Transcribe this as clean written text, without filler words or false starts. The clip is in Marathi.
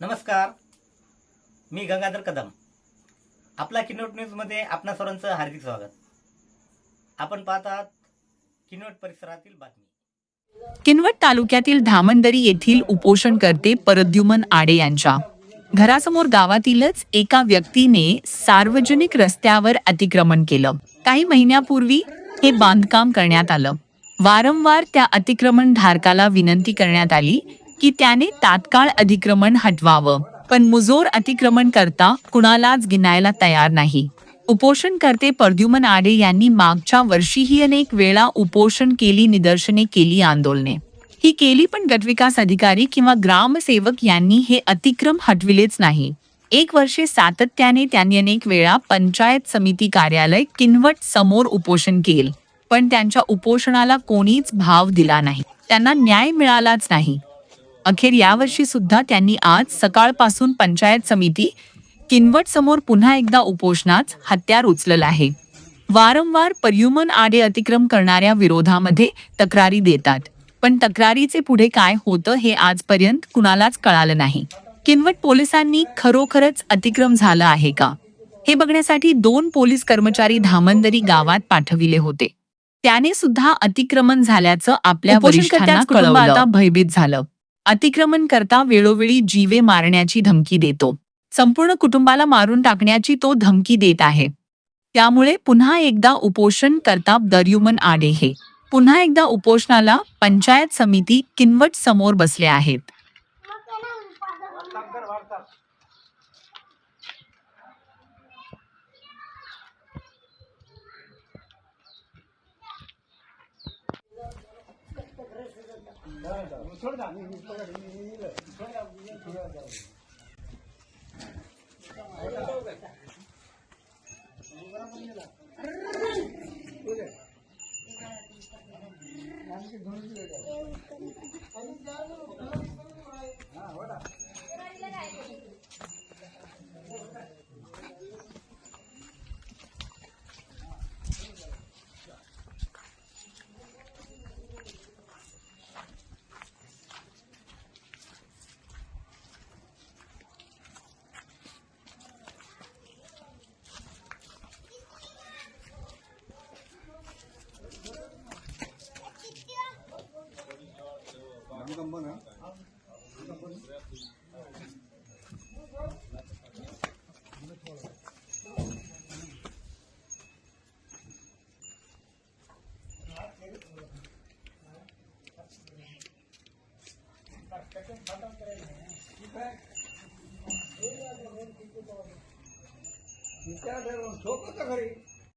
नमस्कार, मी गंगाधर कदम. आपला किनवट न्यूजमध्ये आपणा सर्वांचं हार्दिक स्वागत. आपण पाहत आहात किनवट परिसरातील बातमी. किनवट तालुक्यातील धामणदरी येथील उपोषणकर्ते प्रद्युमन आडे यांच्या घरासमोर गावातीलच एका व्यक्तीने सार्वजनिक रस्त्यावर अतिक्रमण केलं. काही महिन्यापूर्वी हे बांधकाम करण्यात आलं. वारंवार त्या अतिक्रमण धारकाला विनंती करण्यात आली की त्याने तात्काळ अतिक्रमण हटवावं, पण मुजोर अतिक्रमण करता कुणालाच गिनायला तयार नाही. उपोषणकर्ते प्रद्युमन आडे यांनी मागच्या वर्षीही अनेक वेळा उपोषण केली, निदर्शने केली, आंदोलने ही केली, पण गटविकास अधिकारी किंवा ग्रामसेवक यांनी हे अतिक्रम हटविलेच नाही. एक वर्षे सातत्याने त्यांनी अनेक वेळा पंचायत समिती कार्यालय किनवट समोर उपोषण केले, पण त्यांच्या उपोषणाला कोणीच भाव दिला नाही. त्यांना न्याय मिळालाच नाही. अखेर यावर्षी सुद्धा त्यांनी आज सकाळपासून पंचायत समिती किनवट समोर पुन्हा एकदा उपोषणाच हत्यार उचललं आहे. वारंवार प्रद्युमन आडे अतिक्रम करणाऱ्या विरोधामध्ये तक्रारी देतात, पण तक्रारीचे पुढे काय होतं हे आजपर्यंत कुणालाच कळालं नाही. किनवट पोलिसांनी खरोखरच अतिक्रम झालं आहे का हे बघण्यासाठी 2 पोलीस कर्मचारी धामणदरी गावात पाठविले होते. त्याने सुद्धा अतिक्रमण झाल्याचं आपल्या वरिष्ठांना कळवलं. आता भयभीत झालं. अतिक्रमण करता वेळोवेळी जीवे मारण्याची धमकी देतो. संपूर्ण कुटुंबाला मारून टाकण्याची तो धमकी देत आहे. त्यामुळे पुन्हा एकदा उपोषण करता प्रद्युमन आडे हे पुन्हा एकदा उपोषणाला पंचायत समिती किनवट समोर बसले आहेत. झोपत घरी